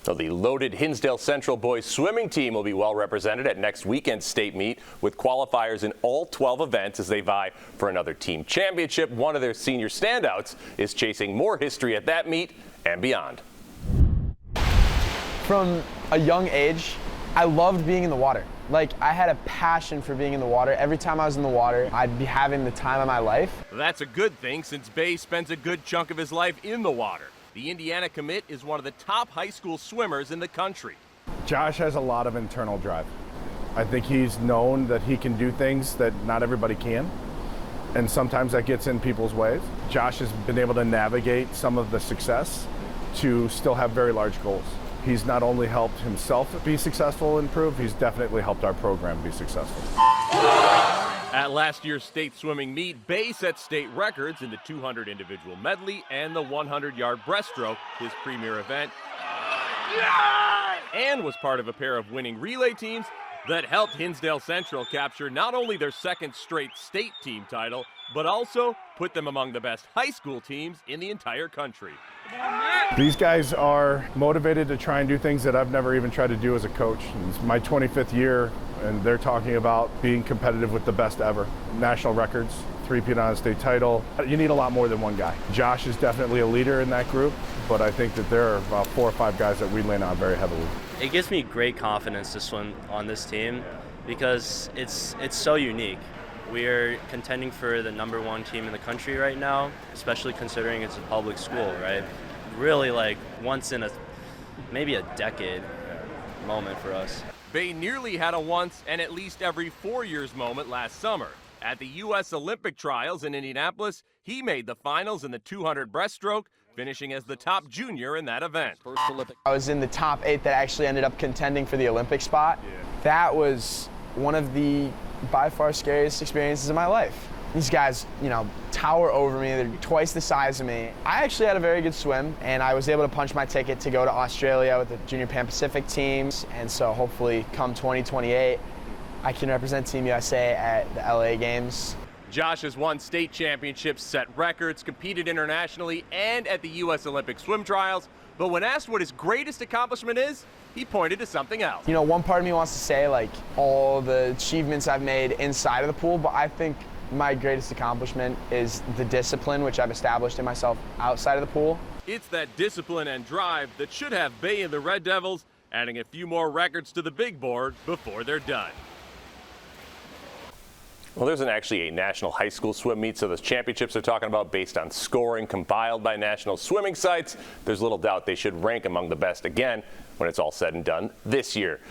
So the loaded Hinsdale Central boys swimming team will be well represented at next weekend's state meet with qualifiers in all 12 events as they vie for another team championship. One of their senior standouts is chasing more history at that meet and beyond. From a young age, I loved being in the water. Like, I had a passion for being in the water. Every time I was in the water, I'd be having the time of my life. That's a good thing since Bey spends a good chunk of his life in the water. The Indiana commit is one of the top high school swimmers in the country. Josh has a lot of internal drive. I think he's known that he can do things that not everybody can, and sometimes that gets in people's ways. Josh has been able to navigate some of the success to still have very large goals. He's not only helped himself be successful and improve, he's definitely helped our program be successful. At last year's state swimming meet, Bey set state records in the 200 individual medley and the 100-yard breaststroke, his premier event, and was part of a pair of winning relay teams that helped Hinsdale Central capture not only their second straight state team title, but also put them among the best high school teams in the entire country. These guys are motivated to try and do things that I've never even tried to do as a coach. It's my 25th year, and they're talking about being competitive with the best ever. National records, three-peat on a state title. You need a lot more than one guy. Josh is definitely a leader in that group, but I think that there are about 4 or 5 guys that we lean on very heavily. It gives me great confidence to swim on this team because it's so unique. We are contending for the #1 team in the country right now, especially considering it's a public school, right? Really like once in maybe a decade moment for us. Bey nearly had a once and at least every 4 years moment last summer. At the U.S. Olympic trials in Indianapolis, he made the finals in the 200 breaststroke, finishing as the top junior in that event. I was in the top 8 that actually ended up contending for the Olympic spot. That was one of the by far scariest experiences of my life. These guys, tower over me. They're twice the size of me. I actually had a very good swim, and I was able to punch my ticket to go to Australia with the Junior Pan Pacific teams. And so hopefully come 2028, I can represent Team USA at the LA Games. Josh has won state championships, set records, competed internationally, and at the U.S. Olympic swim trials. But when asked what his greatest accomplishment is, he pointed to something else. One part of me wants to say all the achievements I've made inside of the pool, but I think my greatest accomplishment is the discipline which I've established in myself outside of the pool. It's that discipline and drive that should have Bey and the Red Devils adding a few more records to the big board before they're done. Well, there's actually a national high school swim meet, so those championships they're talking about based on scoring compiled by national swimming sites, there's little doubt they should rank among the best again when it's all said and done this year.